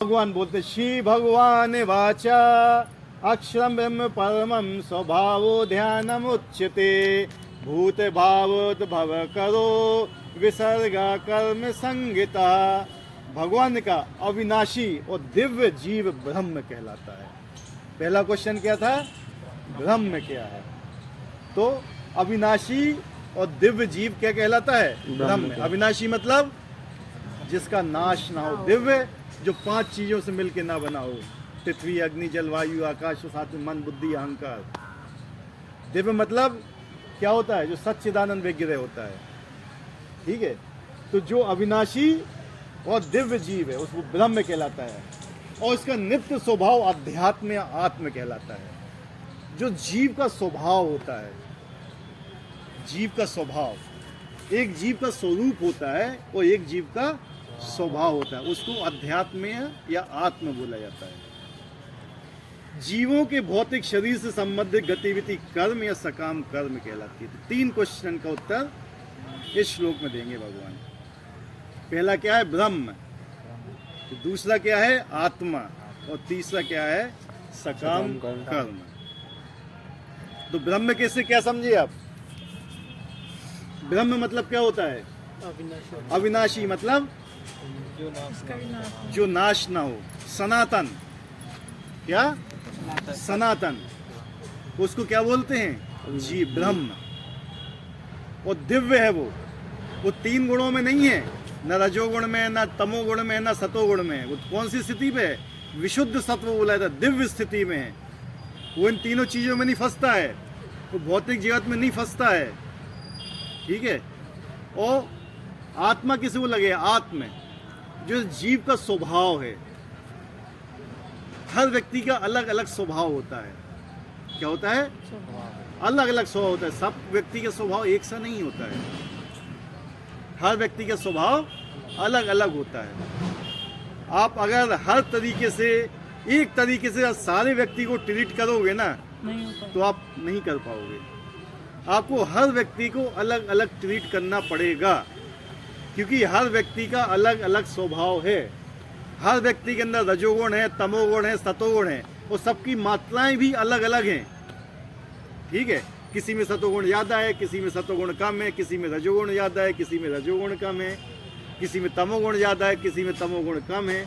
भगवान बोलते श्री भगवान वाचा अक्षरम ब्रह्म परमम स्वभावो ध्यानम उच्यते भूत भावोत भव करो विसर्गा कर्म संगीता। भगवान का अविनाशी और दिव्य जीव ब्रह्म कहलाता है। पहला क्वेश्चन क्या था? ब्रह्म क्या है? तो अविनाशी और दिव्य जीव क्या कहलाता है? ब्रह्म। अविनाशी मतलब जिसका नाश ना हो, दिव्य जो 5 चीजों से मिलके ना बना हो, पृथ्वी अग्नि जल वायु आकाश, साथ में मन बुद्धि अहंकार। दिव्य मतलब क्या होता है? जो सच्चिदानंद विग्रह होता है। ठीक है, तो जो अविनाशी और दिव्य जीव है उसको ब्रह्म कहलाता है, और इसका नित्य स्वभाव अध्यात्म या आत्म कहलाता है। जो जीव का स्वभाव होता है, जीव का स्वभाव, एक जीव का स्वरूप होता है और एक जीव का स्वभाव होता है, उसको अध्यात्म या आत्म बोला जाता है। जीवों के भौतिक शरीर से संबंधित गतिविधि कर्म या सकाम कर्म कहलाती है। तो 3 क्वेश्चन का उत्तर इस श्लोक में देंगे भगवान। पहला क्या है? ब्रह्म। तो दूसरा क्या है? आत्मा। और तीसरा क्या है? सकाम कर्म। तो ब्रह्म कैसे क्या समझे आप? ब्रह्म मतलब क्या होता है? अविनाशी मतलब जो नाश ना हो, सनातन। क्या? सनातन। उसको क्या बोलते हैं? जी, ब्रह्म। और दिव्य है वो 3 गुणों में नहीं है, न रजोगुण में, न तमोगुण में, न सतोगुण में। वो कौन सी स्थिति पे है? विशुद्ध सत्व बोला था, दिव्य स्थिति में है। वो इन तीनों चीजों में नहीं फंसता है, वो भौतिक जगत में नहीं फंसता है। ठीक है। और आत्मा किसे वो लगे? आत्म, जो जीव का स्वभाव है। हर व्यक्ति का अलग अलग स्वभाव होता है। क्या होता है? अलग अलग स्वभाव होता है। सब व्यक्ति का स्वभाव एक सा नहीं होता है, हर व्यक्ति का स्वभाव अलग अलग होता है। आप अगर हर तरीके से एक तरीके से सारे व्यक्ति को ट्रीट करोगे ना, तो आप नहीं कर पाओगे। आपको हर व्यक्ति को अलग अलग ट्रीट करना पड़ेगा, क्योंकि हर व्यक्ति का अलग अलग स्वभाव है। हर व्यक्ति के अंदर रजोगुण है, तमोगुण है, सतोगुण है, और सबकी मात्राएं भी अलग अलग हैं। ठीक है, किसी में सतोगुण ज़्यादा है, किसी में सतोगुण कम है, किसी में रजोगुण ज़्यादा है, किसी में रजोगुण कम है, किसी में तमोगुण ज़्यादा है, किसी में तमोगुण कम है।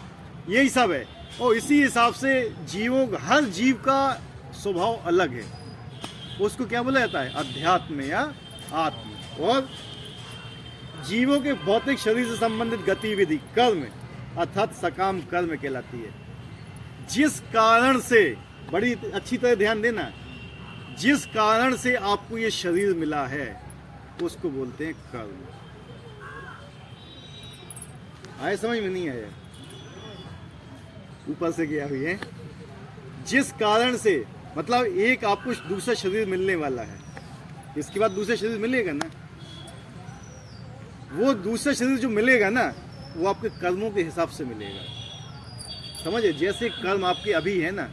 यही सब है, और इसी हिसाब से जीवों, हर जीव का स्वभाव अलग है। उसको क्या बोला जाता है? अध्यात्म या आत्म। और जीवों के भौतिक शरीर से संबंधित गतिविधि कर्म अर्थात सकाम कर्म कहलाती है। जिस कारण से, बड़ी अच्छी तरह ध्यान देना, जिस कारण से आपको ये शरीर मिला है उसको बोलते हैं कर्म। आए समझ में? नहीं आया? ऊपर से गया हुई है। जिस कारण से मतलब एक आपको दूसरा शरीर मिलने वाला है, इसके बाद दूसरा शरीर मिलेगा ना। वो दूसरा शरीर जो मिलेगा ना, वो आपके कर्मों के हिसाब से मिलेगा। समझे? जैसे कर्म आपके अभी है ना,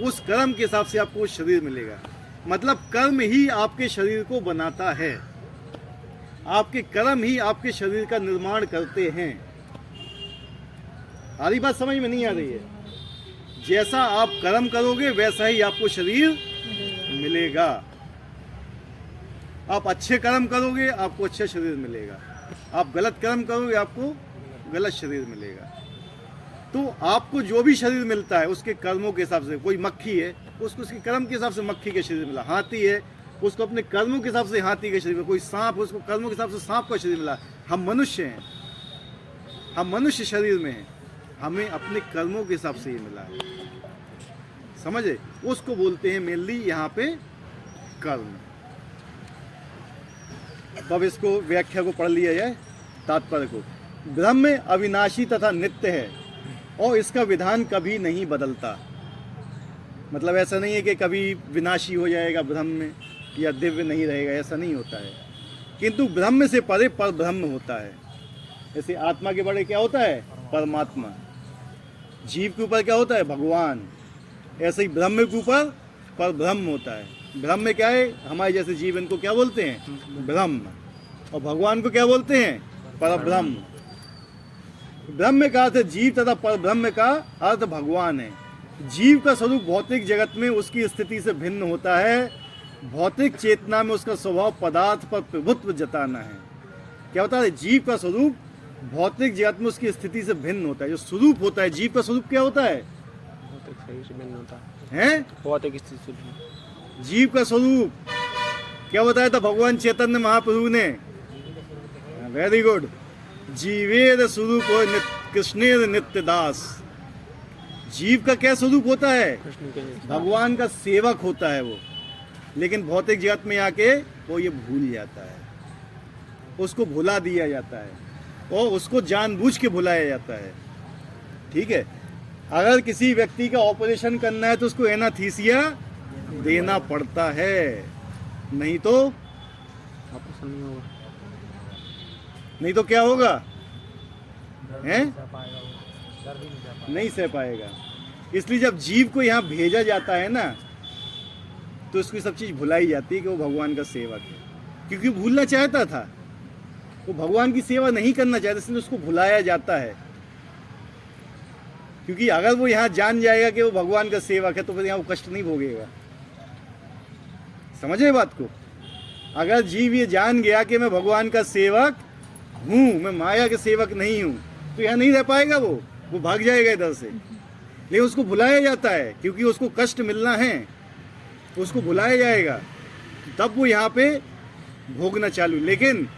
उस कर्म के हिसाब से आपको वो शरीर मिलेगा। मतलब कर्म ही आपके शरीर को बनाता है, आपके कर्म ही आपके शरीर का निर्माण करते हैं। आधी बात समझ में नहीं आ रही है? जैसा आप कर्म करोगे वैसा ही आपको शरीर मिलेगा। आप अच्छे कर्म करोगे आपको अच्छा शरीर मिलेगा, आप गलत कर्म करोगे आपको गलत शरीर मिलेगा। तो आपको जो भी शरीर मिलता है उसके कर्मों के हिसाब से, कोई मक्खी है उसको उसके कर्म के हिसाब से मक्खी का शरीर मिला, हाथी है उसको अपने कर्मों के हिसाब से हाथी का शरीर मिला, कोई सांप है उसको कर्मों के हिसाब से सांप का शरीर मिला। हम मनुष्य हैं, हम मनुष्य शरीर में हैं, हमें अपने कर्मों के हिसाब से ही मिला है। समझे? उसको बोलते हैं मेनली यहाँ पे कर्म। तब इसको व्याख्या को पढ़ लिया जाए, तात्पर्य को। ब्रह्म अविनाशी तथा नित्य है और इसका विधान कभी नहीं बदलता। मतलब ऐसा नहीं है कि कभी विनाशी हो जाएगा ब्रह्म या दिव्य नहीं रहेगा, ऐसा नहीं होता है। किंतु ब्रह्म से परे पर ब्रह्म होता है। जैसे आत्मा के बड़े क्या होता है? परमात्मा। जीव के ऊपर क्या होता है? भगवान। ऐसे ही ब्रह्म के ऊपर पर ब्रह्म होता है। ब्रह्म क्या है? हमारे जैसे जीवन को क्या बोलते हैं? ब्रह्म। और भगवान को क्या बोलते हैं? पर ब्रह्म। ब्रह्म का अर्थ जीव तथा पर ब्रह्म का अर्थ भगवान है। जीव का स्वरूप भौतिक जगत में उसकी स्थिति से भिन्न होता है। भौतिक चेतना में उसका स्वभाव पदार्थ पर प्रभुत्व जताना है। क्या होता है? जीव का स्वरूप भौतिक जगत में उसकी स्थिति से भिन्न होता है। जो स्वरूप होता है जीव का स्वरूप क्या होता है? भौतिक शरीर से भिन्न होता हैं? भौतिक स्थिति से भिन्न। जीव का स्वरूप क्या बताया था भगवान चैतन्य महाप्रभु ने? Very good. जीवेर स्वरूप कृष्णेर नित्य दास। जीव का क्या स्वरूप होता है? कृष्ण के भगवान का सेवक होता है वो। लेकिन भौतिक जगत में आके वो ये भूल जाता है, उसको भुला दिया जाता है और उसको जानबूझ के भुलाया जाता है। ठीक है, अगर किसी व्यक्ति का ऑपरेशन करना है तो उसको एनास्थीसिया देना पड़ता है, नहीं तो ऑपरेशन नहीं होगा। नहीं तो क्या होगा? हैं? नहीं सह पाएगा। इसलिए जब जीव को यहाँ भेजा जाता है ना, तो उसकी सब चीज भुलाई जाती है कि वो भगवान का सेवक है, क्योंकि भूलना चाहता था, वो भगवान की सेवा नहीं करना चाहता, इसलिए उसको भुलाया जाता है। क्योंकि अगर वो यहाँ जान जाएगा कि वो भगवान का सेवक है तो फिर यहाँ वो कष्ट नहीं भोगेगा। समझे बात को? अगर जीव ये जान गया कि मैं भगवान का सेवक हूँ, मैं माया के सेवक नहीं हूँ, तो यहाँ नहीं रह पाएगा, वो भाग जाएगा इधर से। लेकिन उसको भुलाया जाता है, क्योंकि उसको कष्ट मिलना है, उसको भुलाया जाएगा, तब वो यहाँ पे भोगना चालू। लेकिन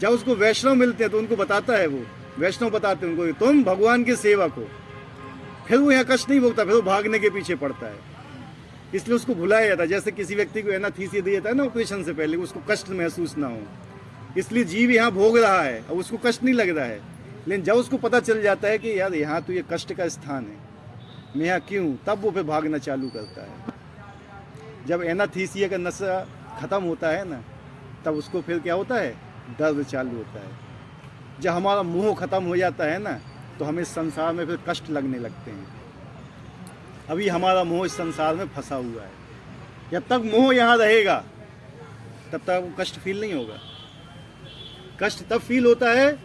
जब उसको वैष्णव मिलते हैं तो उनको बताता है, वो वैष्णव बताते हैं उनको कि तुम भगवान के सेवक हो, फिर वो यहाँ कष्ट नहीं भोगता, फिर वो भागने के पीछे पड़ता है। इसलिए उसको भुलाया जाता है। जैसे किसी व्यक्ति को एनास्थीसिया दिया जाता है ना ऑपरेशन से पहले, उसको कष्ट महसूस ना हो, इसलिए जीव यहाँ भोग रहा है और उसको कष्ट नहीं लग रहा है। लेकिन जब उसको पता चल जाता है कि यार यहाँ तो ये कष्ट का स्थान है, मैं यहाँ क्यों, तब वो फिर भागना चालू करता है। जब एनास्थीसिया का नशा खत्म होता है ना, तब उसको फिर क्या होता है? दर्द चालू होता है। जब हमारा मोह खत्म हो जाता है ना, तो हमें इस संसार में फिर कष्ट लगने लगते हैं। अभी हमारा मोह इस संसार में फंसा हुआ है। जब तक मोह यहाँ रहेगा तब तक वो कष्ट फील नहीं होगा। कष्ट तब फील होता है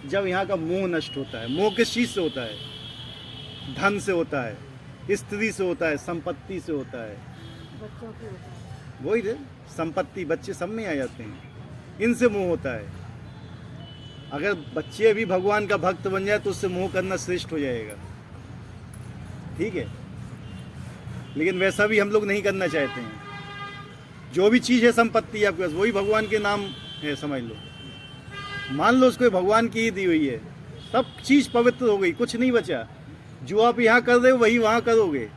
जब यहाँ का मोह नष्ट होता है। मोह किस चीज से होता है? धन से होता है, स्त्री से होता है, संपत्ति से होता है। वही रे, संपत्ति, बच्चे सब में आ जाते हैं, इनसे मोह होता है। अगर बच्चे भी भगवान का भक्त बन जाए तो उससे मोह करना श्रेष्ठ हो जाएगा। ठीक है, लेकिन वैसा भी हम लोग नहीं करना चाहते हैं। जो भी चीज़ है, संपत्ति आपके पास, वही भगवान के नाम है, समझ लो। मान लो उसको भगवान की ही दी हुई है, सब चीज़ पवित्र हो गई, कुछ नहीं बचा। जो आप यहाँ कर रहे हो वही वहाँ करोगे।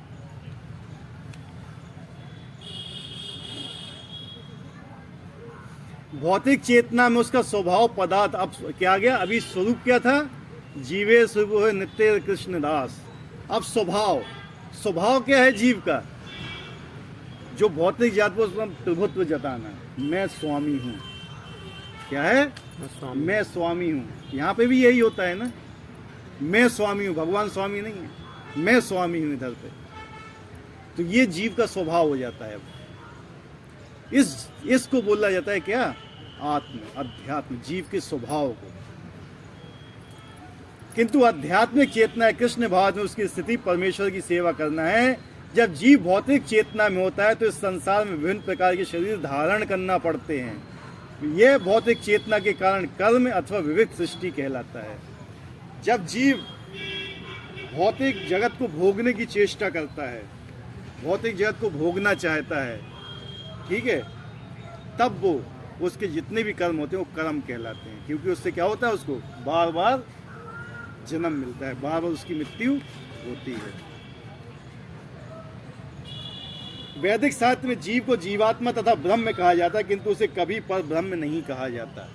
भौतिक चेतना में उसका स्वभाव पदार्थ, अब क्या गया? अभी स्वरूप क्या था? जीवे स्वरूप है नित्य कृष्णदास। अब स्वभाव, स्वभाव क्या है जीव का? जो भौतिक जात को प्रभुत्व जताना, मैं स्वामी हूँ। क्या है? मैं स्वामी हूँ। यहाँ पे भी यही होता है ना, मैं स्वामी हूँ। भगवान स्वामी नहीं है, मैं स्वामी हूँ इधर पे। तो ये जीव का स्वभाव हो जाता है। इसको बोला जाता है क्या? आत्म, अध्यात्म, जीव के स्वभाव को। किंतु आध्यात्मिक चेतना है, कृष्ण भाव में उसकी स्थिति परमेश्वर की सेवा करना है। जब जीव भौतिक चेतना में होता है तो इस संसार में विभिन्न प्रकार के शरीर धारण करना पड़ते हैं। यह भौतिक चेतना के कारण कर्म अथवा विविध सृष्टि कहलाता है। जब जीव भौतिक जगत को भोगने की चेष्टा करता है, भौतिक जगत को भोगना चाहता है, ठीक है, तब वो उसके जितने भी कर्म होते हैं वो कर्म कहलाते हैं। क्योंकि उससे क्या होता है? उसको बार बार जन्म मिलता है, बार बार उसकी मृत्यु होती है। वैदिक साहित्य में जीव को जीवात्मा तथा ब्रह्म कहा जाता है, किंतु उसे कभी पर ब्रह्म नहीं कहा जाता।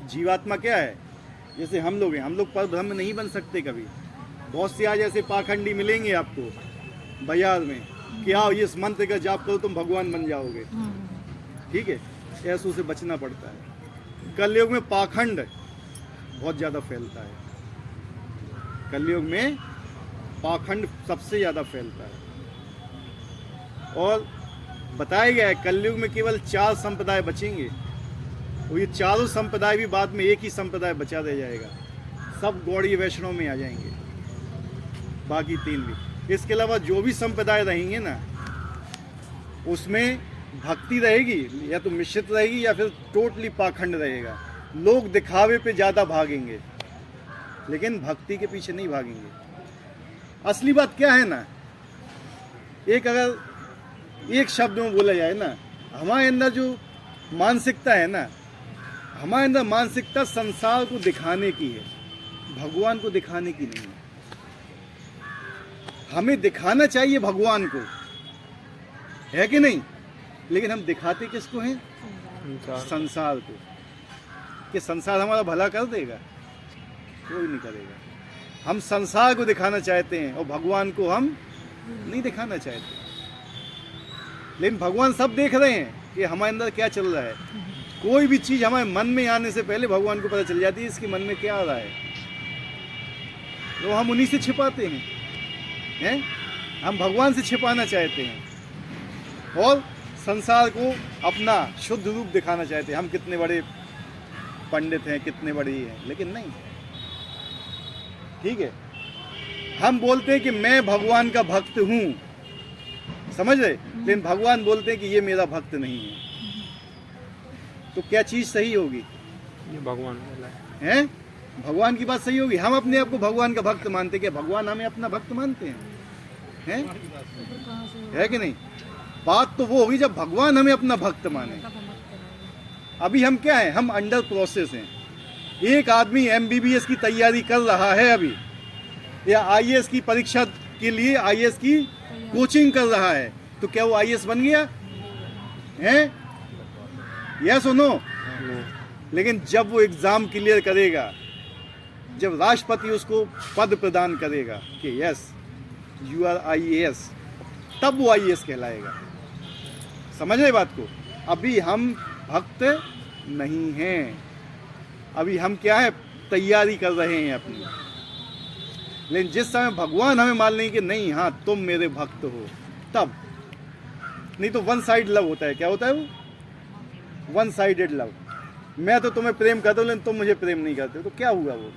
जीवात्मा क्या है? जैसे हम लोग हैं, हम लोग पर ब्रह्म नहीं बन सकते कभी। बहुत से आज ऐसे पाखंडी मिलेंगे आपको बाजार में कि आओ इस मंत्र का जाप करो तुम भगवान बन जाओगे। ठीक है, ऐसों से बचना पड़ता है। कलयुग में पाखंड बहुत ज़्यादा फैलता है। कलयुग में पाखंड सबसे ज़्यादा फैलता है। और बताया गया है कलयुग में केवल 4 संप्रदाय बचेंगे, और ये चारों संप्रदाय भी बाद में एक ही संप्रदाय बचा रह जाएगा। सब गौड़ीय वैष्णव में आ जाएंगे, बाकी 3 भी। इसके अलावा जो भी संप्रदाय रहेंगे ना, उसमें भक्ति रहेगी या तो मिश्रित रहेगी या फिर टोटली पाखंड रहेगा। लोग दिखावे पे ज़्यादा भागेंगे, लेकिन भक्ति के पीछे नहीं भागेंगे। असली बात क्या है ना, अगर एक शब्द में बोला जाए ना, हमारे अंदर जो मानसिकता है ना, हमारे अंदर मानसिकता संसार को दिखाने की है, भगवान को दिखाने की नहीं है। हमें दिखाना चाहिए भगवान को, है कि नहीं? लेकिन हम दिखाते किसको हैं? संसार को। कि संसार हमारा भला कर देगा? कोई नहीं करेगा। हम संसार को दिखाना चाहते हैं और भगवान को हम नहीं दिखाना चाहते। लेकिन भगवान सब देख रहे हैं कि हमारे अंदर क्या चल रहा है। कोई भी चीज हमारे मन में आने से पहले भगवान को पता चल जाती है इसके मन में क्या आ रहा है, तो हम उन्हीं से छिपाते हैं। हम भगवान से छिपाना चाहते हैं और संसार को अपना शुद्ध रूप दिखाना चाहते हैं। हम कितने बड़े पंडित हैं, कितने बड़े हैं, लेकिन नहीं। ठीक है, हम बोलते हैं कि मैं भगवान का भक्त हूं, समझ रहे? लेकिन भगवान बोलते हैं कि ये मेरा भक्त नहीं है। तो क्या चीज सही होगी? ये भगवान बोला है, भगवान की बात सही होगी। हम अपने आप को भगवान का भक्त मानते, क्या भगवान हमें अपना भक्त मानते हैं? है कि नहीं? बात तो वो होगी जब भगवान हमें अपना भक्त माने। अभी हम क्या है? हम अंडर प्रोसेस हैं। एक आदमी MBBS की तैयारी कर रहा है अभी, या IAS की परीक्षा के लिए IAS की कोचिंग कर रहा है, तो क्या वो IAS बन गया है? यस और नो? लेकिन जब वो एग्जाम क्लियर करेगा, जब राष्ट्रपति उसको पद प्रदान करेगा कि यस यू आर IAS, तब वो IAS कहलाएगा। समझ रहे बात को? अभी हम भक्त नहीं हैं, अभी हम क्या है? तैयारी कर रहे हैं अपनी। लेकिन जिस समय भगवान हमें मान लेंगे कि नहीं, हाँ तुम मेरे भक्त हो, तब। नहीं तो वन साइड लव होता है। क्या होता है वो? One sided love. मैं तो तुम्हें प्रेम करता हूँ लेकिन तुम मुझे प्रेम नहीं करते, तो क्या हुआ वो?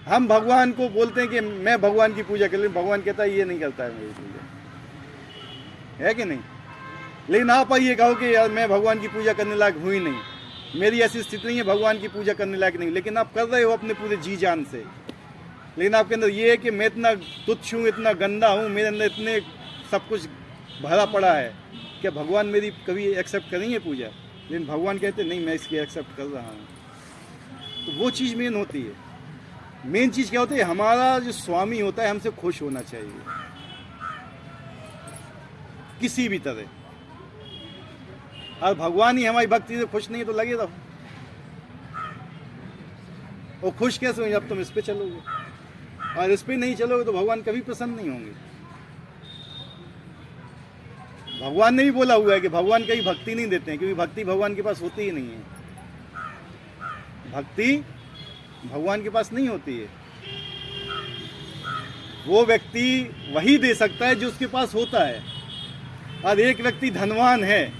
हम भगवान को बोलते हैं कि मैं भगवान की पूजा कर, लेकिन भगवान कहता है ये नहीं करता है मेरी पूजा, है कि नहीं? लेकिन आप ये कहो कि यार मैं भगवान की पूजा करने लायक हुई नहीं, मेरी ऐसी स्थिति नहीं है, भगवान की पूजा करने लायक नहीं, लेकिन आप कर रहे हो अपने पूरे जी जान से। लेकिन आपके अंदर ये है कि मैं इतना तुच्छ हूँ, इतना गंदा हूँ, मेरे अंदर इतने सब कुछ भरा पड़ा है, क्या भगवान मेरी कभी एक्सेप्ट करेंगे पूजा? लेकिन भगवान कहते नहीं, मैं इसकी एक्सेप्ट कर रहा हूँ। तो वो चीज़ मेन होती है। मेन चीज़ क्या होती है? हमारा जो स्वामी होता है हमसे खुश होना चाहिए किसी भी तरह। और भगवान ही हमारी भक्ति से खुश नहीं है तो लगे रहो। और खुश कैसे होंगे? जब तुम इस पे चलोगे, और इस पे नहीं चलोगे तो भगवान कभी प्रसन्न नहीं होंगे। भगवान ने भी बोला हुआ है कि भगवान कभी भक्ति नहीं देते हैं, क्योंकि भक्ति भगवान के पास होती ही नहीं है। भक्ति भगवान के पास नहीं होती है। वो व्यक्ति वही दे सकता है जो उसके पास होता है। और एक व्यक्ति धनवान है,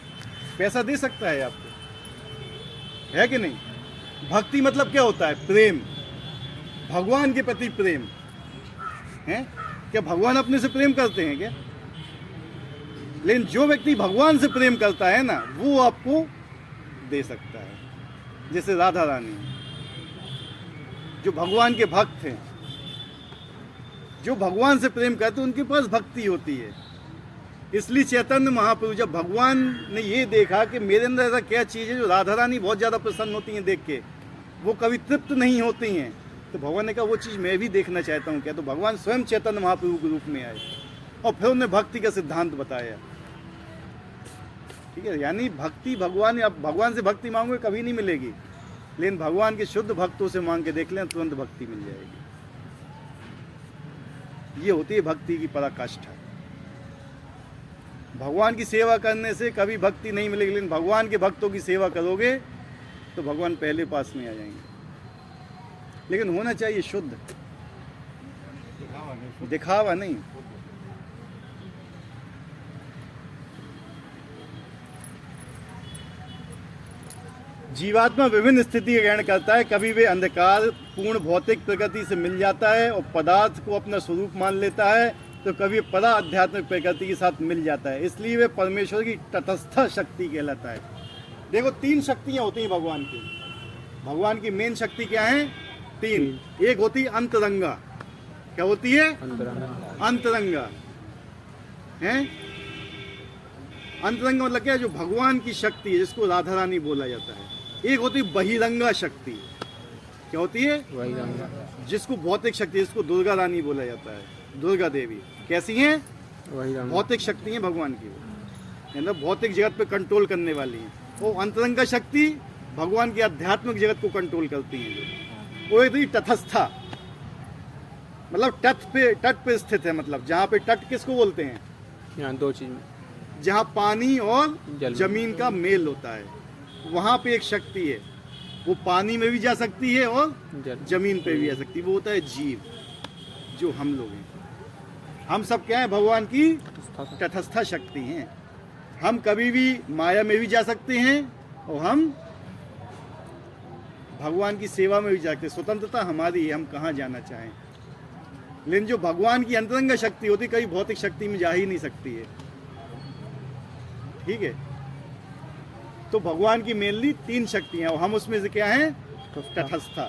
पैसा दे सकता है आपको, है कि नहीं? भक्ति मतलब क्या होता है? प्रेम, भगवान के प्रति प्रेम है। क्या भगवान अपने से प्रेम करते हैं क्या? लेकिन जो व्यक्ति भगवान से प्रेम करता है ना, वो आपको दे सकता है। जैसे राधा रानी, जो भगवान के भक्त हैं, जो भगवान से प्रेम करते हैं, उनके पास भक्ति होती है। इसलिए चैतन्य महाप्रभु, जब भगवान ने ये देखा कि मेरे अंदर ऐसा क्या चीज़ है जो राधा रानी बहुत ज़्यादा प्रसन्न होती हैं देख के, वो कभी तृप्त नहीं होती हैं, तो भगवान ने कहा वो चीज़ मैं भी देखना चाहता हूँ क्या? तो भगवान स्वयं चैतन्य महाप्रभु के रूप में आए और फिर उन्हें भक्ति का सिद्धांत बताया। ठीक है, यानी भक्ति भगवान, अब भगवान से भक्ति मांगोगे कभी नहीं मिलेगी, लेकिन भगवान के शुद्ध भक्तों से मांग के देख लें, तुरंत भक्ति मिल जाएगी। ये होती है भक्ति की पराकाष्ठा। भगवान की सेवा करने से कभी भक्ति नहीं मिलेगी, लेकिन भगवान के भक्तों की सेवा करोगे तो भगवान पहले पास में आ जाएंगे। लेकिन होना चाहिए शुद्ध, दिखावा नहीं। जीवात्मा विभिन्न स्थिति का ग्रहण करता है। कभी वे अंधकार पूर्ण भौतिक प्रकृति से मिल जाता है और पदार्थ को अपना स्वरूप मान लेता है, तो कभी परा आध्यात्मिक प्रकृति के साथ मिल जाता है। इसलिए वे परमेश्वर की तटस्थ शक्ति कहलाता है। देखो 3 शक्तियाँ होती हैं भगवान की। भगवान की मेन शक्ति क्या है? 3। एक होती है अंतरंगा। क्या होती है? अंतरंगा है। अंतरंगा मतलब क्या है? जो भगवान की शक्ति है, जिसको राधा रानी बोला जाता है। एक होती है बहिरंगा शक्ति। क्या होती है? जिसको भौतिक शक्ति, जिसको दुर्गा रानी बोला जाता है, दुर्गा देवी। कैसी हैं? भौतिक शक्ति है भगवान की, मतलब भौतिक जगत पे कंट्रोल करने वाली है। वो अंतरंगा शक्ति भगवान की आध्यात्मिक जगत को कंट्रोल करती है। जो वो एक तटस्था, मतलब तट पे स्थित है। मतलब जहाँ पे तट किसको बोलते हैं? यहाँ 2 चीज में, जहाँ पानी और जल जमीन का मेल होता है, वहाँ पे एक शक्ति है। वो पानी में भी जा सकती है और जमीन पे भी जा सकती है। वो होता है जीव, जो हम लोग हैं। हम सब क्या है? भगवान की तटस्था शक्ति हैं। हम कभी भी माया में भी जा सकते हैं और हम भगवान की सेवा में भी जा सकते हैं। स्वतंत्रता हमारी है, हम कहाँ जाना चाहें। लेकिन जो भगवान की अंतरंग शक्ति होती, कभी भौतिक शक्ति में जा ही नहीं सकती है। ठीक है, तो भगवान की मेनली 3 शक्तियां, और हम उसमें से क्या हैं? तटस्था।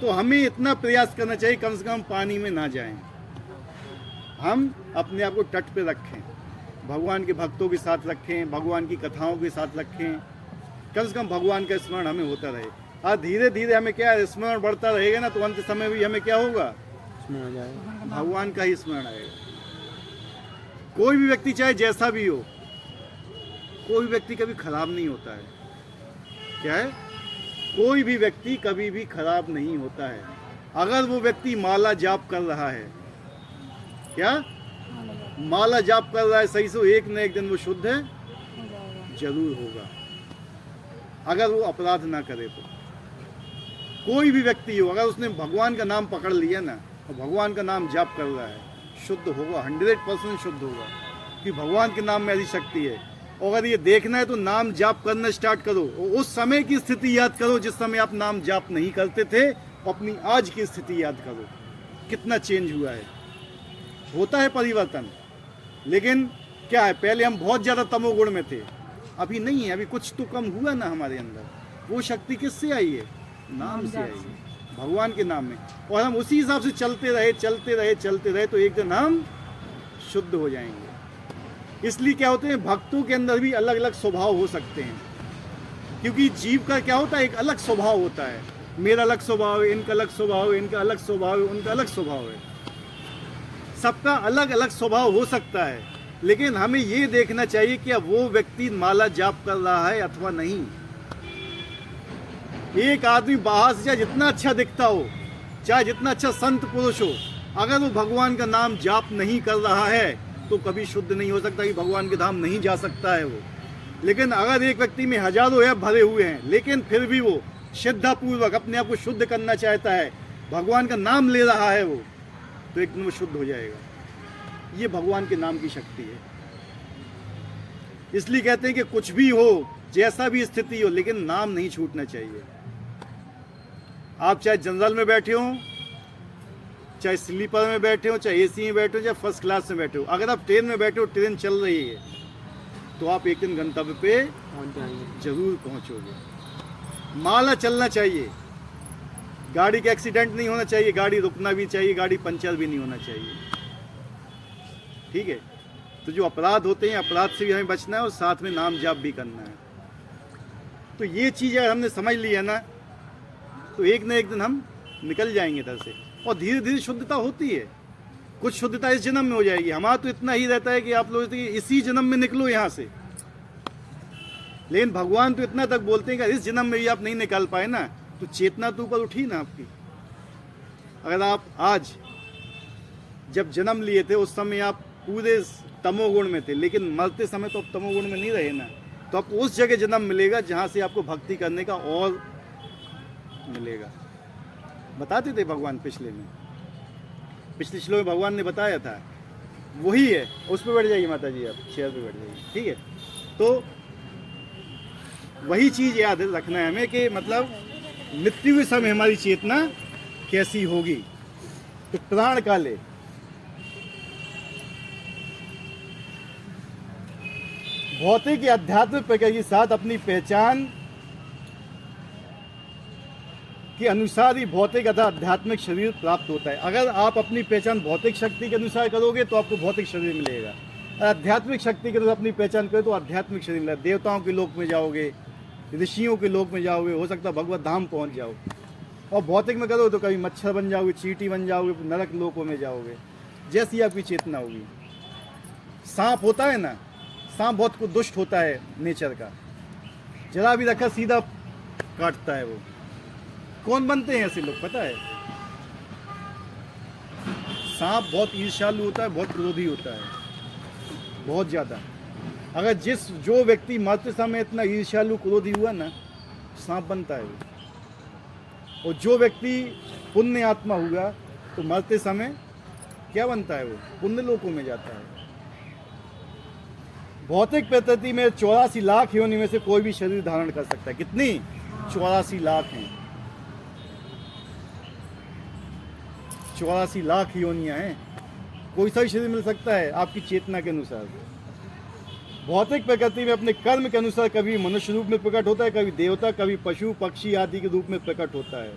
तो हमें इतना प्रयास करना चाहिए, कम से कम पानी में ना जाएं। हम अपने आप को तट पे रखें, भगवान के भक्तों के साथ रखें, भगवान की कथाओं के साथ रखें। कम से कम भगवान का स्मरण हमें होता रहे। और धीरे धीरे हमें क्या है? स्मरण बढ़ता रहेगा ना, तो अंत समय भी हमें क्या होगा? भगवान का ही स्मरण आएगा। कोई भी व्यक्ति चाहे जैसा भी हो, कोई व्यक्ति कभी खराब नहीं होता है। क्या है? कोई भी व्यक्ति कभी भी खराब नहीं होता है। अगर वो व्यक्ति माला जाप कर रहा है, क्या माला जाप कर रहा है सही से, एक न एक दिन वो शुद्ध है जरूर होगा, अगर वो अपराध ना करे तो। कोई भी व्यक्ति हो, अगर उसने भगवान का नाम पकड़ लिया ना और भगवान का नाम जाप कर रहा है, शुद्ध होगा, 100% शुद्ध होगा, कि भगवान के नाम में ऐसी शक्ति है। और अगर ये देखना है तो नाम जाप करना स्टार्ट करो, और उस समय की स्थिति याद करो जिस समय आप नाम जाप नहीं करते थे, अपनी आज की स्थिति याद करो, कितना चेंज हुआ है। होता है परिवर्तन, लेकिन क्या है, पहले हम बहुत ज़्यादा तमोगुण में थे, अभी नहीं है, अभी कुछ तो कम हुआ ना हमारे अंदर। वो शक्ति किससे आई है? नाम से आई है, भगवान के नाम में। और हम उसी हिसाब से चलते रहे तो एक दिन हम शुद्ध हो जाएंगे। इसलिए क्या होते हैं, भक्तों के अंदर भी अलग अलग स्वभाव हो सकते हैं, क्योंकि जीव का क्या होता है? एक अलग स्वभाव होता है। मेरा अलग स्वभाव है, इनका अलग स्वभाव है, इनका अलग स्वभाव है, उनका अलग स्वभाव है। सबका अलग अलग स्वभाव हो सकता है, लेकिन हमें ये देखना चाहिए कि वो व्यक्ति माला जाप कर रहा है अथवा नहीं। एक आदमी बाहर से चाहे जितना अच्छा दिखता हो, चाहे जितना अच्छा संत पुरुष हो, अगर वो भगवान का नाम जाप नहीं कर रहा है तो कभी शुद्ध नहीं हो सकता, कि भगवान के धाम नहीं जा सकता है वो। लेकिन अगर एक व्यक्ति में हजारों है भरे हुए हैं, लेकिन फिर भी वो श्रद्धापूर्वक अपने आप को शुद्ध करना चाहता है, भगवान का नाम ले रहा है वो, तो एक दिन वो शुद्ध हो जाएगा। ये भगवान के नाम की शक्ति है। इसलिए कहते हैं कि कुछ भी हो, जैसा भी स्थिति हो, लेकिन नाम नहीं छूटना चाहिए। आप चाहे जनरल में बैठे हो, चाहे स्लीपर में बैठे हो, चाहे एसी में बैठे हो, चाहे फर्स्ट क्लास में बैठे हो, अगर आप ट्रेन में बैठे हो, ट्रेन चल रही है, तो आप एक दिन गंतव्य पे जरूर पहुंचोगे। माला चलना चाहिए, गाड़ी का एक्सीडेंट नहीं होना चाहिए, गाड़ी रुकना भी चाहिए, गाड़ी पंचर भी नहीं होना चाहिए। ठीक है, तो जो अपराध होते हैं, अपराध से भी हमें बचना है और साथ में नाम जाप भी करना है। तो ये चीज़ अगर हमने समझ ली है ना, तो एक न एक दिन हम निकल जाएंगे इधर से। और धीरे धीरे शुद्धता होती है। कुछ शुद्धता इस जन्म में हो जाएगी। हमारा तो इतना ही रहता है कि आप लोग इसी जन्म में निकलो यहाँ से, लेकिन भगवान तो इतना तक बोलते हैं कि इस जन्म में भी आप नहीं निकाल पाए ना, तो चेतना तो ऊपर उठी ना आपकी। अगर आप आज जब जन्म लिए थे उस समय आप पूरे तमोगुण में थे, लेकिन मरते समय तो आप तमोगुण में नहीं रहे ना, तो आपको उस जगह जन्म मिलेगा जहाँ से आपको भक्ति करने का और मिलेगा। बताते थे भगवान पिछले श्लोक में भगवान ने बताया था, वही है। उस पर बैठ जाइए माता जी, आप चेयर पे बैठ जाइए। ठीक है, तो वही चीज याद रखना है हमें कि मतलब मृत्यु के समय हमारी चेतना कैसी होगी। तो प्राण काले भौतिक या आध्यात्मिक प्रक्रिया के साथ अपनी पहचान के अनुसार ही भौतिक अथवा आध्यात्मिक शरीर प्राप्त होता है। अगर आप अपनी पहचान भौतिक शक्ति के अनुसार करोगे तो आपको भौतिक शरीर मिलेगा, और आध्यात्मिक शक्ति के अनुसार अपनी पहचान करोगे तो आध्यात्मिक शरीर मिलेगा। देवताओं के लोक में जाओगे, ऋषियों के लोक में जाओगे, हो सकता है भगवत धाम पहुंच जाओ। और भौतिक में करोगे तो कभी मच्छर बन जाओगे, चींटी बन जाओगे, नरक लोकों में जाओगे, जैसी आपकी चेतना होगी। सांप होता है ना, सांप बहुत दुष्ट होता है नेचर का, जरा भी रखा सीधा काटता है। वो कौन बनते हैं ऐसे लोग पता है? सांप बहुत ईर्ष्यालु होता है, बहुत क्रोधी होता है, बहुत ज़्यादा। अगर जो व्यक्ति मरते समय इतना ईर्ष्यालु क्रोधी हुआ ना, सांप बनता है वो। और जो व्यक्ति पुण्य आत्मा हुआ तो मरते समय क्या बनता है? वो पुण्य लोकों में जाता है। भौतिक प्रकृति में 84 लाख योनि में से कोई भी शरीर धारण कर सकता है। कितनी? 84 लाख हैं। 84 लाख योनियां हैं, कोई सा भी शरीर मिल सकता है आपकी चेतना के अनुसार। भौतिक प्रकृति में अपने कर्म के अनुसार कभी मनुष्य रूप में प्रकट होता है, कभी देवता, कभी पशु पक्षी आदि के रूप में प्रकट होता है।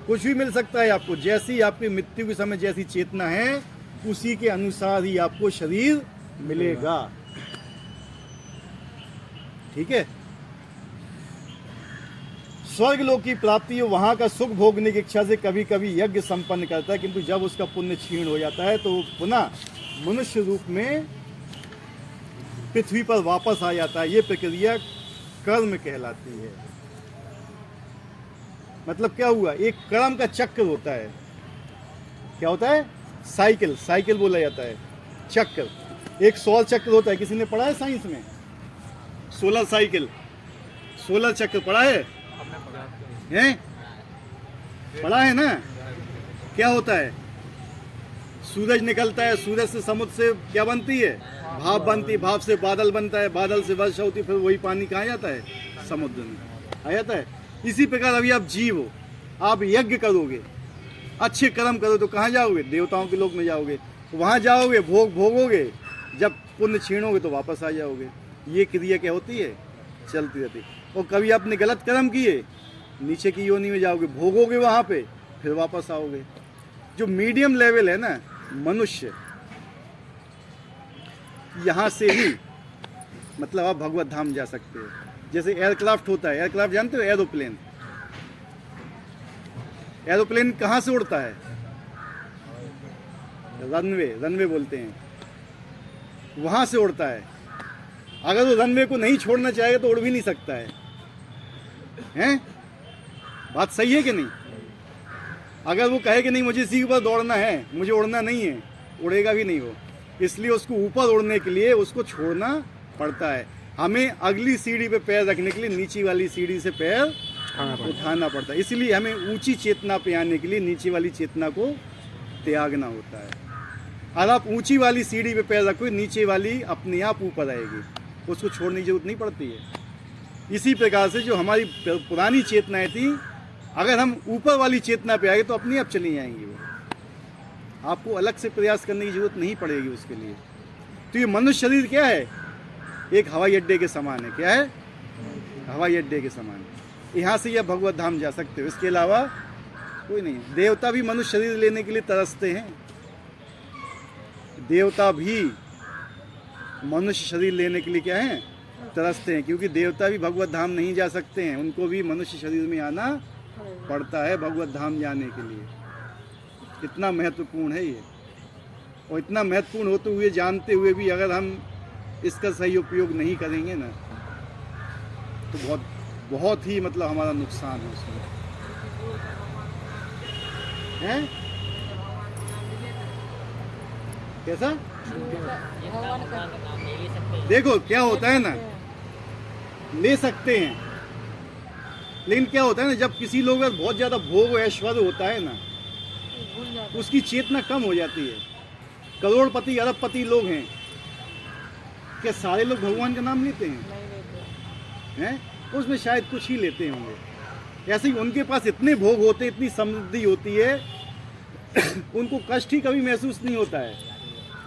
कुछ भी मिल सकता है आपको, जैसी आपकी मृत्यु के समय जैसी चेतना है उसी के अनुसार ही आपको शरीर मिलेगा। ठीक है? स्वर्ग लोक की प्राप्ति वहां का सुख भोगने की इच्छा से कभी कभी यज्ञ संपन्न करता है, किंतु जब उसका पुण्य क्षीण हो जाता है तो वो पुनः मनुष्य रूप में पृथ्वी पर वापस आ जाता है। ये प्रक्रिया कर्म कहलाती है। मतलब क्या हुआ? एक कर्म का चक्र होता है। क्या होता है? साइकिल, साइकिल बोला जाता है, चक्र। एक सोलर चक्र होता है, किसी ने पढ़ा है साइंस में? सोलर साइकिल, सोलर चक्र पढ़ा है? हैं? पढ़ा है ना? क्या होता है? सूरज निकलता है, सूरज से समुद्र से क्या बनती है? भाप बनती है, भाप से बादल बनता है, बादल से वर्षा होती है, फिर वही पानी कहाँ जाता है? समुद्र में आ जाता है। इसी प्रकार अभी आप जीव हो, आप यज्ञ करोगे, अच्छे कर्म करो तो कहाँ जाओगे? देवताओं के लोक में जाओगे, वहाँ जाओगे, भोग भोगोगे, जब पुण्य छीणोगे तो वापस आ जाओगे। ये क्रिया क्या होती है? चलती रहती है। और कभी आपने गलत कर्म किए, नीचे की योनि में जाओगे, भोगोगे वहाँ पे, फिर वापस आओगे। जो मीडियम लेवल है ना मनुष्य, यहाँ से ही मतलब आप भगवत धाम जा सकते हो। जैसे एयरक्राफ्ट होता है, एयरक्राफ्ट जानते हो? एरोप्लेन, एरोप्लेन कहाँ से उड़ता है? रनवे, रनवे बोलते हैं, वहाँ से उड़ता है। अगर वो रनवे को नहीं छोड़ना चाहेगा तो उड़ भी नहीं सकता है। हैं? बात सही है कि नहीं? अगर वो कहे कि नहीं मुझे इसी के ऊपर दौड़ना है, मुझे उड़ना नहीं है, उड़ेगा भी नहीं वो। इसलिए उसको ऊपर उड़ने के लिए उसको छोड़ना पड़ता है। हमें अगली सीढ़ी पे पैर रखने के लिए नीचे वाली सीढ़ी से पैर उठाना पड़ता है। इसलिए हमें ऊंची चेतना पे आने के लिए नीचे वाली चेतना को त्यागना होता है। अगर आप ऊंची वाली सीढ़ी पे पैर रखोगे, नीचे वाली अपने आप ऊपर आएगी, उसको छोड़ने की जरूरत नहीं पड़ती है। इसी प्रकार से जो हमारी पुरानी चेतनाएं थी, अगर हम ऊपर वाली चेतना पे आएंगे तो अपने आप चली जाएंगी। वो आपको अलग से प्रयास करने की जरूरत नहीं पड़ेगी उसके लिए। तो ये मनुष्य शरीर क्या है? एक हवाई अड्डे के समान है। क्या है? हवाई अड्डे के समान है। यहाँ से या भगवत धाम जा सकते हो, इसके अलावा कोई नहीं है। देवता भी मनुष्य शरीर लेने के लिए तरसते हैं। देवता भी मनुष्य शरीर लेने के लिए क्या है? तरसते हैं, क्योंकि देवता भी भगवत धाम नहीं जा सकते हैं, उनको भी मनुष्य शरीर में आना पड़ता है भगवत धाम जाने के लिए। इतना महत्वपूर्ण है ये। और इतना महत्वपूर्ण होते हुए, जानते हुए भी अगर हम इसका सही उपयोग नहीं करेंगे ना, तो बहुत बहुत ही मतलब हमारा नुकसान है उसमें। हैं? कैसा? देखो क्या होता है ना, ले सकते हैं, लेकिन क्या होता है ना, जब किसी लोग बहुत ज्यादा भोग ऐश्वर्य होता है ना, उसकी चेतना कम हो जाती है। करोड़पति अरबपति लोग हैं, क्या सारे लोग भगवान का नाम लेते हैं? हैं? उसमें शायद कुछ ही लेते होंगे। ऐसे ही उनके पास इतने भोग होते, इतनी समृद्धि होती है, उनको कष्ट ही कभी महसूस नहीं होता है,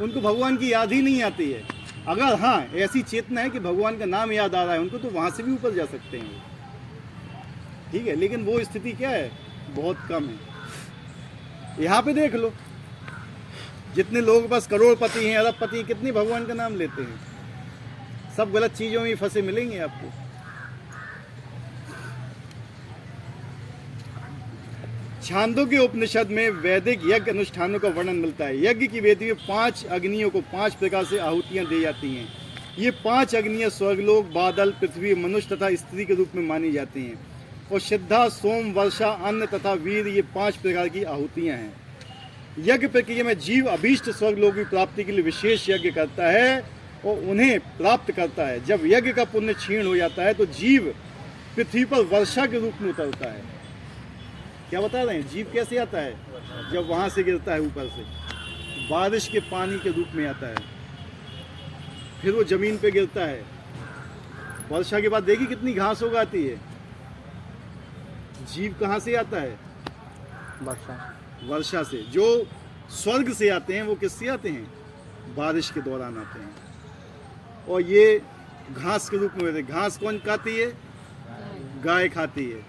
उनको भगवान की याद ही नहीं आती है। अगर हाँ ऐसी चेतना है कि भगवान का नाम याद आ रहा है उनको, तो वहाँ से भी ऊपर जा सकते हैं, ठीक है। लेकिन वो स्थिति क्या है, बहुत कम है। यहाँ पे देख लो, जितने लोगों के पास करोड़पति हैं, अरबपति हैं, कितने भगवान का नाम लेते हैं, सब गलत चीज़ों में फंसे मिलेंगे आपको। छांदोग्य उपनिषद में वैदिक यज्ञ अनुष्ठानों का वर्णन मिलता है। यज्ञ की वेदी में 5 अग्नियों को 5 प्रकार से आहुतियां दी जाती हैं। ये 5 अग्नियां स्वर्गलोक, बादल, पृथ्वी, मनुष्य तथा स्त्री के रूप में मानी जाती हैं। और सिद्धा, सोम, वर्षा, अन्न तथा वीर, ये 5 प्रकार की आहुतियां हैं। यज्ञ प्रक्रिया में जीव अभीष्ट स्वर्गलोक की प्राप्ति के लिए विशेष यज्ञ करता है और उन्हें प्राप्त करता है। जब यज्ञ का पुण्य क्षीण हो जाता है तो जीव पृथ्वी पर वर्षा के रूप में उतरता है। क्या बता रहे हैं, जीव कैसे आता है, जब वहां से गिरता है ऊपर से, बारिश के पानी के रूप में आता है, फिर वो जमीन पे गिरता है। वर्षा के बाद देखिए कितनी घास उगाती है। जीव कहाँ से आता है, वर्षा से। जो स्वर्ग से आते हैं वो किससे आते हैं, बारिश के दौरान आते हैं। और ये घास के रूप में होते हैं। घास कौन खाती है, गाय खाती है,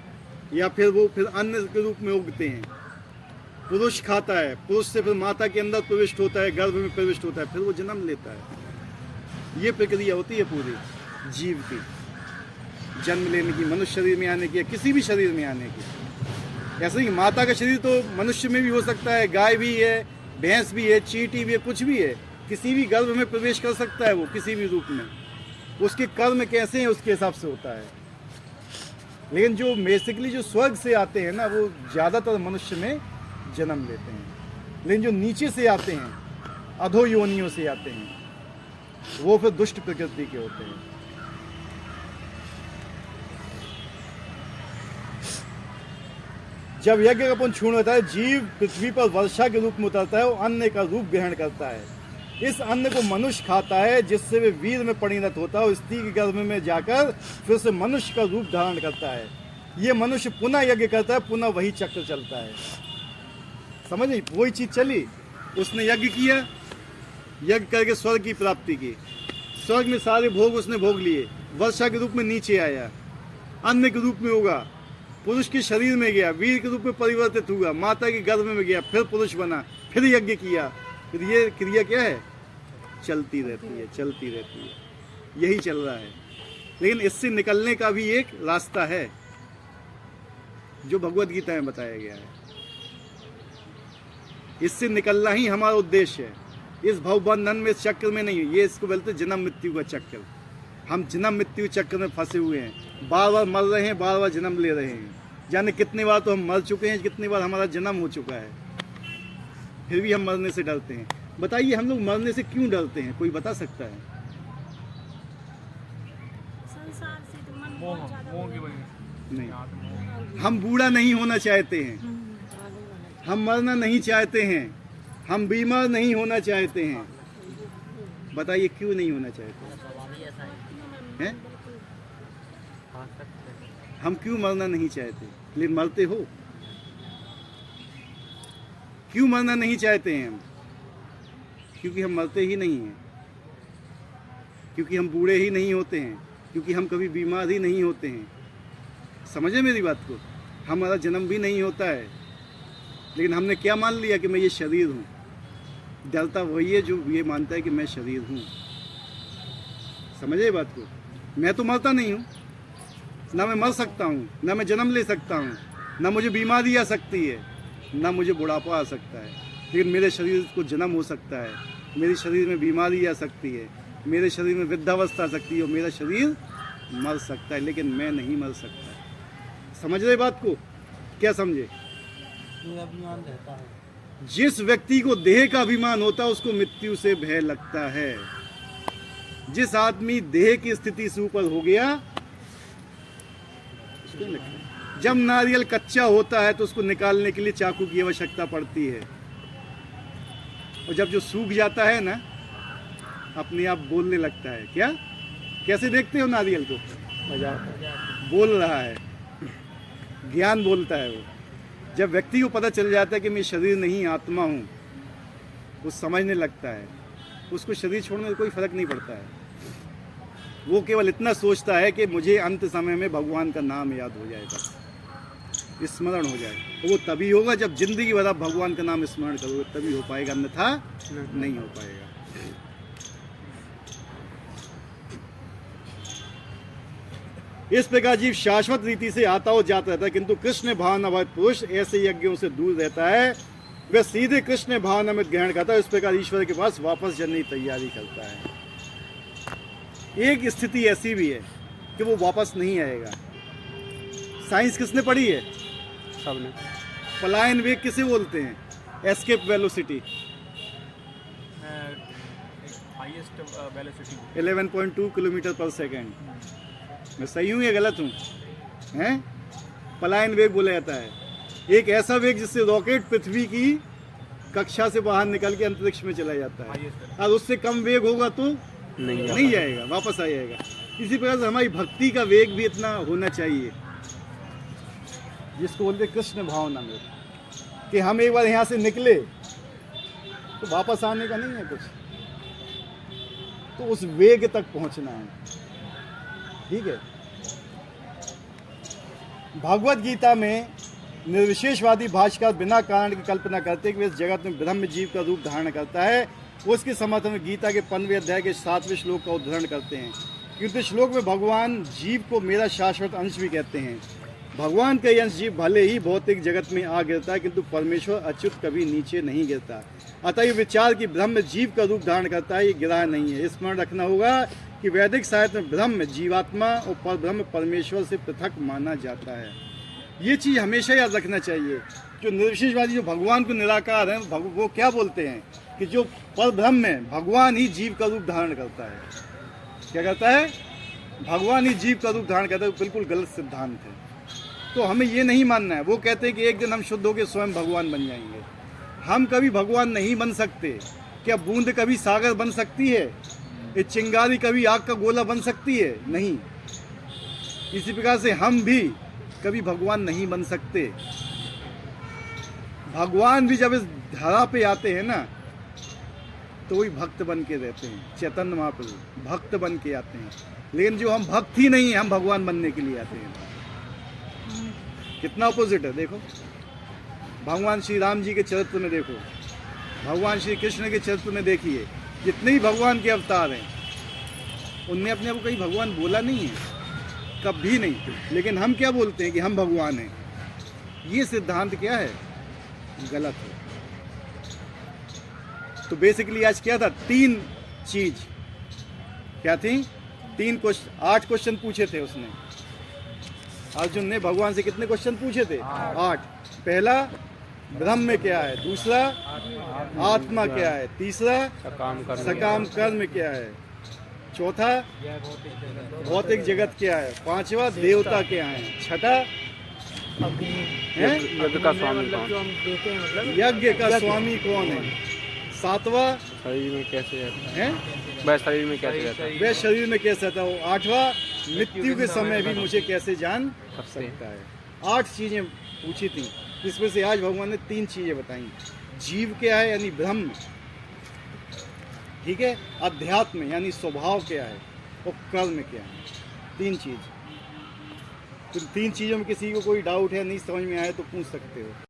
या फिर वो फिर अन्न के रूप में उगते हैं। पुरुष खाता है, पुरुष से फिर माता के अंदर प्रविष्ट होता है, गर्भ में प्रविष्ट होता है, फिर वो जन्म लेता है। ये प्रक्रिया होती है पूरी जीव की, जन्म लेने की, मनुष्य शरीर में आने की, किसी भी शरीर में आने की। ऐसे ही माता का शरीर तो मनुष्य में भी हो सकता है, गाय भी है, भैंस भी है, चींटी भी है, कुछ भी है, किसी भी गर्भ में प्रवेश कर सकता है वो, किसी भी रूप में। उसके कर्म कैसे हैं उसके हिसाब से होता है। लेकिन जो बेसिकली जो स्वर्ग से आते हैं ना, वो ज़्यादातर मनुष्य में जन्म लेते हैं। लेकिन जो नीचे से आते हैं, अधो योनियों से आते हैं, वो फिर दुष्ट प्रकृति के होते हैं। जब यज्ञ का पुण्य क्षीण होता है, जीव पृथ्वी पर वर्षा के रूप में उतरता है और अन्न का रूप ग्रहण करता है। इस अन्न को मनुष्य खाता है, जिससे वे वीर में परिणत होता है और स्त्री के गर्भ में जाकर फिर से मनुष्य का रूप धारण करता है। ये मनुष्य पुनः यज्ञ करता है, पुनः वही चक्र चलता है। समझ, वही चीज चली। उसने यज्ञ किया, यज्ञ करके स्वर्ग की प्राप्ति की, स्वर्ग में सारे भोग उसने भोग लिए, वर्षा के रूप में नीचे आया, अन्न के रूप में होगा, पुरुष के शरीर में गया, वीर के रूप में परिवर्तित हुआ, माता के गर्भ में गया, फिर पुरुष बना, फिर यज्ञ किया। फिर ये क्रिया क्या है, चलती रहती है, चलती रहती है। यही चल रहा है। लेकिन इससे निकलने का भी एक रास्ता है, जो भगवत गीता में बताया गया है। इससे निकलना ही हमारा उद्देश्य है। इस भवबंधन में, चक्र में नहीं। ये इसको बोलते जन्म मृत्यु का चक्र। हम जन्म मृत्यु चक्र में फंसे हुए हैं, बार बार मर रहे हैं, बार बार जन्म ले रहे हैं। जाने कितने बार तो हम मर चुके हैं, कितनी बार हमारा जन्म हो चुका है, फिर भी हम मरने से डरते हैं। बताइए हम लोग मरने से क्यों डरते हैं, कोई बता सकता है? संसार से तो मन बहुत ज्यादा नहीं, हम बूढ़ा नहीं होना चाहते हैं, हम मरना नहीं चाहते हैं, हम बीमार नहीं होना चाहते हैं। बताइए क्यों नहीं होना चाहते हैं? हम क्यों मरना नहीं चाहते, लेकिन मरते हो? क्यों मरना नहीं चाहते हैं हम? क्योंकि हम मरते ही नहीं हैं, क्योंकि हम बूढ़े ही नहीं होते हैं, क्योंकि हम कभी बीमार ही नहीं होते हैं। समझे मेरी बात को? हमारा जन्म भी नहीं होता है, लेकिन हमने क्या मान लिया कि मैं ये शरीर हूँ। डरता वही है जो ये मानता है कि मैं शरीर हूँ। समझे बात को? मैं तो मरता नहीं हूँ, ना मैं मर सकता हूँ, ना मैं जन्म ले सकता हूँ, ना मुझे बीमारी आ सकती है, ना मुझे बुढ़ापा आ सकता है। लेकिन मेरे शरीर को जन्म हो सकता है, मेरे शरीर में बीमारी आ सकती है, मेरे शरीर में वृद्धावस्था आ सकती है और मेरा शरीर मर सकता है, लेकिन मैं नहीं मर सकता। समझ रहे बात को? क्या समझे? अभिमान रहता है। जिस व्यक्ति को देह का अभिमान होता है उसको मृत्यु से भय लगता है। जिस आदमी देह की स्थिति से ऊपर हो गया, जब नारियल कच्चा होता है तो उसको निकालने के लिए चाकू की आवश्यकता पड़ती है, और जब जो सूख जाता है ना, अपने आप बोलने लगता है। क्या? कैसे देखते हो नारियल को? बोल रहा है, ज्ञान बोलता है वो। जब व्यक्ति को पता चल जाता है कि मैं शरीर नहीं आत्मा हूँ, वो समझने लगता है, उसको शरीर छोड़ने में कोई फर्क नहीं पड़ता है। वो केवल इतना सोचता है कि मुझे अंत समय में भगवान का नाम याद हो जाए, बस स्मरण हो जाए। तो वो तभी होगा जब जिंदगी भर आप भगवान का नाम स्मरण करोगे, तभी हो पाएगा, अन्यथा नहीं हो पाएगा। इस प्रकार जीव शाश्वत रीति से आता हो जाता रहता है, किंतु कृष्ण भावना वाला पुरुष ऐसे यज्ञों से दूर रहता है, वह सीधे कृष्ण भावना में ग्रहण करता है। इस प्रकार ईश्वर के पास वापस जाने की तैयारी करता है। एक स्थिति ऐसी भी है कि वो वापस नहीं आएगा। साइंस किसने पढ़ी है? सबने। पलायन वेग किसे बोलते हैं? Escape velocity. Highest velocity 11.2 kilometre पर सेकेंड। मैं सही हूँ या गलत हूँ? हैं? पलायन वेग बोला जाता है। एक ऐसा वेग जिससे रॉकेट पृथ्वी की कक्षा से बाहर निकल के अंतरिक्ष में चला जाता है, और उससे कम वेग होगा तो नहीं जाएगा, वापस आ जाएगा। इसी प्रकार से हमारी भक्ति का वेग भी इतना होना चाहिए, जिसको बोलते कृष्ण भावना में, कि हम एक बार यहाँ से निकले तो वापस आने का नहीं है कुछ, तो उस वेग तक पहुँचना है। ठीक है। भगवत गीता में निर्विशेषवादी भाष्यकार बिना कारण की कल्पना करते कि इस जगत में ब्रह्म जीव का रूप धारण करता है, उसके समर्थन में गीता के 15वें अध्याय के 7वें श्लोक का उद्धरण करते हैं। क्योंकि श्लोक में भगवान जीव को मेरा शाश्वत अंश भी कहते हैं। भगवान का अंश जीव भले ही भौतिक जगत में आ गिरता है, किंतु परमेश्वर अच्युत कभी नीचे नहीं गिरता। अतः ये विचार कि ब्रह्म जीव का रूप धारण करता है, ये गिरा नहीं है। स्मरण रखना होगा कि वैदिक साहित्य में ब्रह्म जीवात्मा और परब्रह्म परमेश्वर से पृथक माना जाता है। ये चीज़ हमेशा याद रखना चाहिए। जो निर्विशेषवादी जो भगवान को निराकार हैं, वो क्या बोलते हैं कि जो परब्रह्म है, भगवान ही जीव का रूप धारण करता है। क्या करता है? भगवान ही जीव का रूप धारण करता है। बिल्कुल गलत सिद्धांत है। तो हमें ये नहीं मानना है। वो कहते हैं कि एक दिन हम शुद्ध होकर स्वयं भगवान बन जाएंगे। हम कभी भगवान नहीं बन सकते। क्या बूंद कभी सागर बन सकती है? ये चिंगारी कभी आग का गोला बन सकती है? नहीं। इसी प्रकार से हम भी कभी भगवान नहीं बन सकते। भगवान भी जब इस धरा पे आते हैं ना, तो वही भक्त बन के रहते हैं। चैतन्य महाप्रभु भक्त बन के आते हैं। लेकिन जो हम भक्त ही नहीं हैं, हम भगवान बनने के लिए आते हैं। कितना अपोजिट है। देखो भगवान श्री राम जी के चरित्र में देखो, भगवान श्री कृष्ण के चरित्र में देखिए, जितने ही भगवान के अवतार हैं, उनने अपने आप को कहीं भगवान बोला नहीं है, कभी नहीं। लेकिन हम क्या बोलते हैं कि हम भगवान हैं। ये सिद्धांत क्या है? गलत है। तो बेसिकली आज क्या था? 3 चीज क्या थी? 3 क्वेश्चन, 8 क्वेश्चन पूछे थे उसने। अर्जुन ने भगवान से कितने क्वेश्चन पूछे थे? 8। पहला ब्रह्म क्या है, दूसरा आत्मा क्या है, तीसरा सकाम कर्म क्या है, चौथा भौतिक जगत क्या है, पांचवा देवता क्या है, छठा यज्ञ का स्वामी कौन? यज्ञ का स्वामी कौन है, सातवां शरीर में कैसे रहता है, वह शरीर में कैसे रहता है, वह शरीर में कैसे रहता है, आठवां मृत्यु के समय भी मुझे कैसे जान सकता है। 8 चीजें पूछी थी, इसमें से आज भगवान ने 3 चीजें बताई। जीव क्या है यानी ब्रह्म, ठीक है, अध्यात्म यानी स्वभाव क्या है, और कर्म क्या है। 3 चीज। तो 3 चीजों में किसी को कोई डाउट है, नहीं समझ में आए तो पूछ सकते हो।